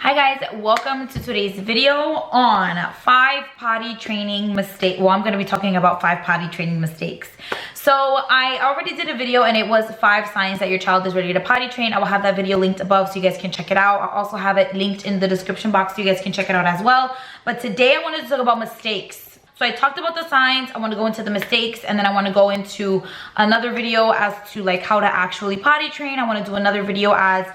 Hi guys, welcome to today's video on 5 potty training mistakes. Well, I'm going to be talking about 5 potty training mistakes. So I already did a video and it was 5 signs that your child is ready to potty train. I will have that video linked above so you guys can check it out. I'll also have it linked in the description box so you guys can check it out as well. But today I wanted to talk about mistakes. So I talked about the signs, I want to go into the mistakes, and then I want to go into another video as to like how to actually potty train. I want to do another video as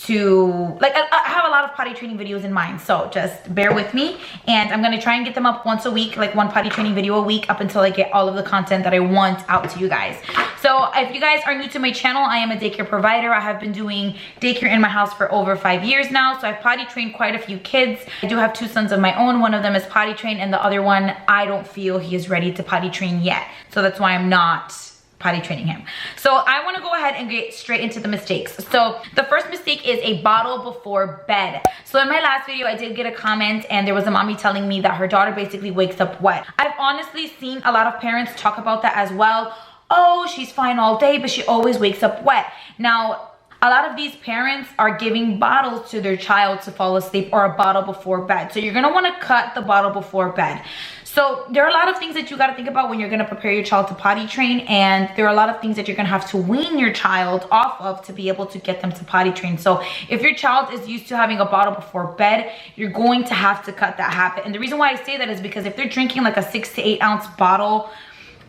to like I have a lot of potty training videos in mind, so just bear with me, and I'm going to try and get them up once a week, like 1 potty training video a week, up until I get all of the content that I want out to you guys. So if you guys are new to my channel, I am a daycare provider. I have been doing daycare in my house for over 5 years now, so I've potty trained quite a few kids. I do have 2 sons of my own. One of them is potty trained and the other one I don't feel he is ready to potty train yet, so that's why I'm not potty training him. So I want to go ahead and get straight into the mistakes. So the first mistake is a bottle before bed. So in my last video I did get a comment and there was a mommy telling me that her daughter basically wakes up wet. I've honestly seen a lot of parents talk about that as well. Oh, she's fine all day but she always wakes up wet. Now a lot of these parents are giving bottles to their child to fall asleep, or a bottle before bed. So you're gonna wanna cut the bottle before bed. So there are a lot of things that you gotta think about when you're gonna prepare your child to potty train, and there are a lot of things that you're gonna have to wean your child off of to be able to get them to potty train. So if your child is used to having a bottle before bed, you're going to have to cut that habit. And the reason why I say that is because if they're drinking like a 6 to 8 ounce bottle,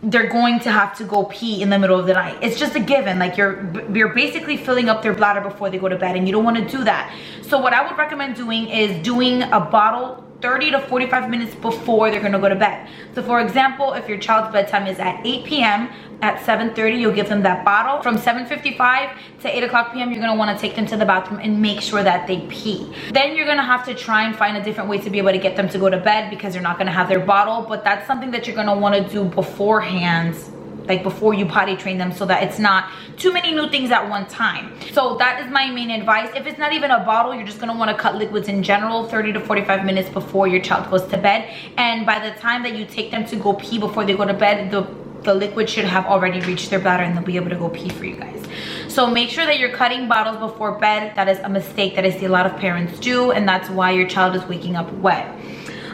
they're going to have to go pee in the middle of the night. It's just a given. Like you're basically filling up their bladder before they go to bed, and you don't want to do that. So what I would recommend doing is doing a bottle 30 to 45 minutes before they're gonna go to bed. So for example, if your child's bedtime is at 8 p.m., at 7:30 you'll give them that bottle. From 7:55 to 8 o'clock p.m. you're gonna wanna take them to the bathroom and make sure that they pee. Then you're gonna have to try and find a different way to be able to get them to go to bed because they're not gonna have their bottle, but that's something that you're gonna wanna do beforehand, like before you potty train them, so that it's not too many new things at one time. So that is my main advice. If it's not even a bottle, you're just gonna wanna cut liquids in general 30 to 45 minutes before your child goes to bed. And by the time that you take them to go pee before they go to bed, the liquid should have already reached their bladder and they'll be able to go pee for you guys. So make sure that you're cutting bottles before bed. That is a mistake that I see a lot of parents do, and that's why your child is waking up wet.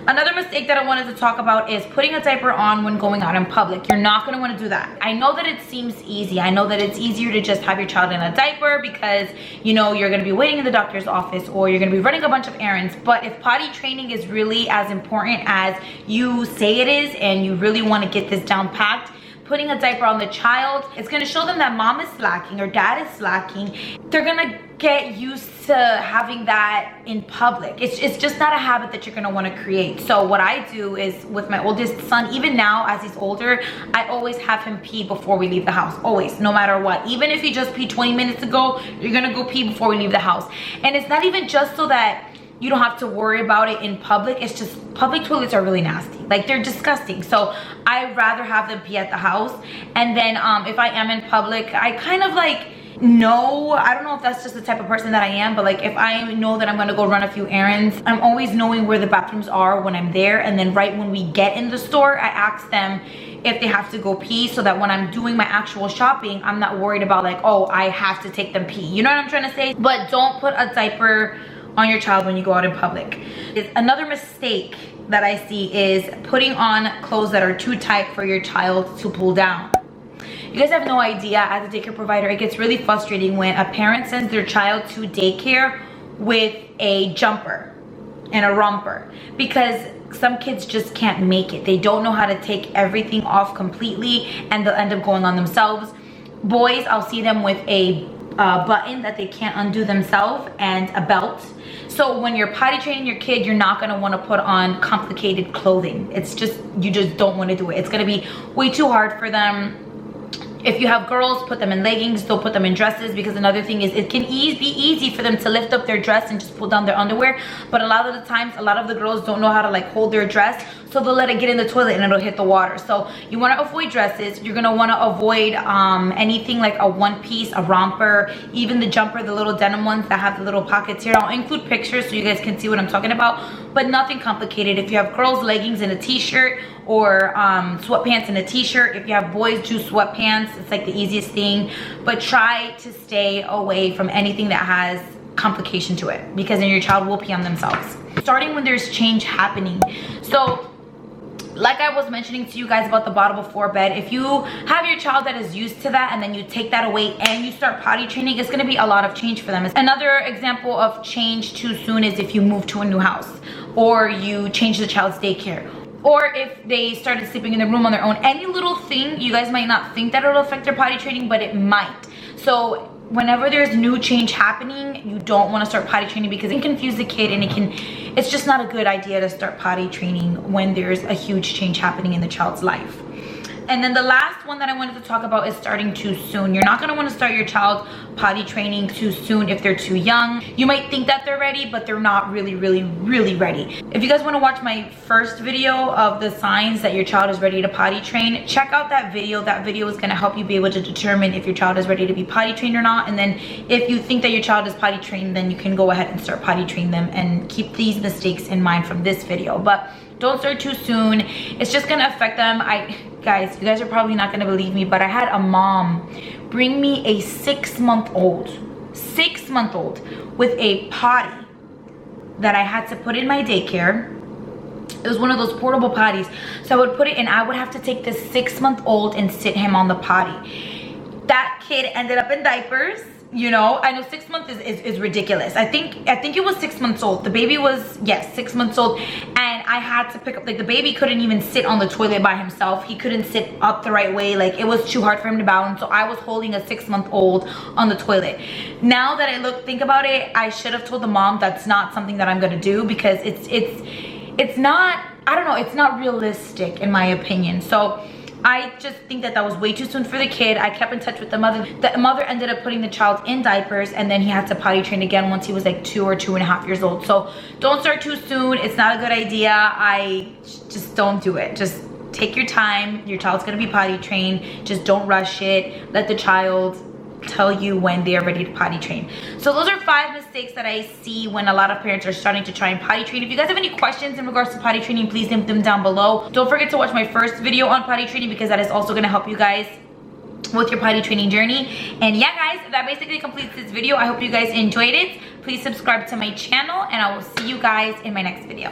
Another mistake that I wanted to talk about is putting a diaper on when going out in public. You're not gonna wanna do that. I know that it seems easy. I know that it's easier to just have your child in a diaper because, you know, you're gonna be waiting in the doctor's office or you're gonna be running a bunch of errands. But if potty training is really as important as you say it is, and you really wanna get this down packed, putting a diaper on the child, it's gonna show them that mom is slacking or dad is slacking. They're gonna get used to having that in public. It's just not a habit that you're gonna wanna create. So what I do is with my oldest son, even now as he's older, I always have him pee before we leave the house, always, no matter what. Even if he just peed 20 minutes ago, you're gonna go pee before we leave the house. And it's not even just so that you don't have to worry about it in public. It's just public toilets are really nasty. Like they're disgusting. So I'd rather have them pee at the house. And then if I am in public, I kind of like know, I don't know if that's just the type of person that I am, but like if I know that I'm gonna go run a few errands, I'm always knowing where the bathrooms are when I'm there. And then right when we get in the store, I ask them if they have to go pee, so that when I'm doing my actual shopping, I'm not worried about like, oh, I have to take them pee. You know what I'm trying to say? But don't put a diaper on your child when you go out in public. Another mistake that I see is putting on clothes that are too tight for your child to pull down. You guys have no idea, as a daycare provider, it gets really frustrating when a parent sends their child to daycare with a jumper and a romper, because some kids just can't make it. They don't know how to take everything off completely and they'll end up going on themselves. Boys, I'll see them with a button that they can't undo themselves and a belt. So when you're potty training your kid, you're not gonna wanna put on complicated clothing. It's just, you just don't wanna do it. It's gonna be way too hard for them. If you have girls, put them in leggings, don't put them in dresses, because another thing is it can be easy for them to lift up their dress and just pull down their underwear. But a lot of the times, a lot of the girls don't know how to like hold their dress, so they'll let it get in the toilet and it'll hit the water. So you want to avoid dresses. You're gonna want to avoid anything like a one piece, a romper, even the jumper, the little denim ones that have the little pockets here. I'll include pictures so you guys can see what I'm talking about, but nothing complicated. If you have girls, leggings and a t-shirt, or sweatpants and a t-shirt. If you have boys, do sweatpants. It's like the easiest thing, but try to stay away from anything that has complication to it, because then your child will pee on themselves. Starting when there's change happening. So like I was mentioning to you guys about the bottle before bed, if you have your child that is used to that and then you take that away and you start potty training, it's going to be a lot of change for them. Another example of change too soon is if you move to a new house, or you change the child's daycare, or if they started sleeping in their room on their own. Any little thing, you guys might not think that it'll affect their potty training, but it might. So whenever there's new change happening, you don't want to start potty training, because it can confuse the kid, and it's just not a good idea to start potty training when there's a huge change happening in the child's life. And then the last one that I wanted to talk about is starting too soon. You're not going to want to start your child potty training too soon if they're too young. You might think that they're ready, but they're not really ready. If you guys want to watch my first video of the signs that your child is ready to potty train, check out that video. That video is going to help you be able to determine if your child is ready to be potty trained or not. And then if you think that your child is potty trained, then you can go ahead and start potty train them, and keep these mistakes in mind from this video. But don't start too soon. It's just going to affect them. Guys, you guys are probably not going to believe me, but I had a mom bring me a 6-month-old with a potty that I had to put in my daycare. It was one of those portable potties. So I would put it in. I would have to take this 6-month-old and sit him on the potty. That kid ended up in diapers. You know, I know 6 months is ridiculous. I think it was 6 months old. The baby was, yes, 6 months old. And I had to pick up, like, the baby couldn't even sit on the toilet by himself. He couldn't sit up the right way. Like, it was too hard for him to balance. So I was holding a 6-month-old on the toilet. Now that I think about it, I should have told the mom that's not something that I'm gonna do, because it's not, I don't know, it's not realistic in my opinion. So I just think that was way too soon for the kid. I kept in touch with the mother. The mother ended up putting the child in diapers, and then he had to potty train again once he was like 2 or 2.5 years old. So don't start too soon. It's not a good idea. I just don't do it. Just take your time. Your child's gonna be potty trained. Just don't rush it. Let the child tell you when they are ready to potty train. So those are 5 mistakes that I see when a lot of parents are starting to try and potty train. If you guys have any questions in regards to potty training, please leave them down below. Don't forget to watch my first video on potty training, because that is also going to help you guys with your potty training journey. And yeah, guys, that basically completes this video. I hope you guys enjoyed it. Please subscribe to my channel, and I will see you guys in my next video.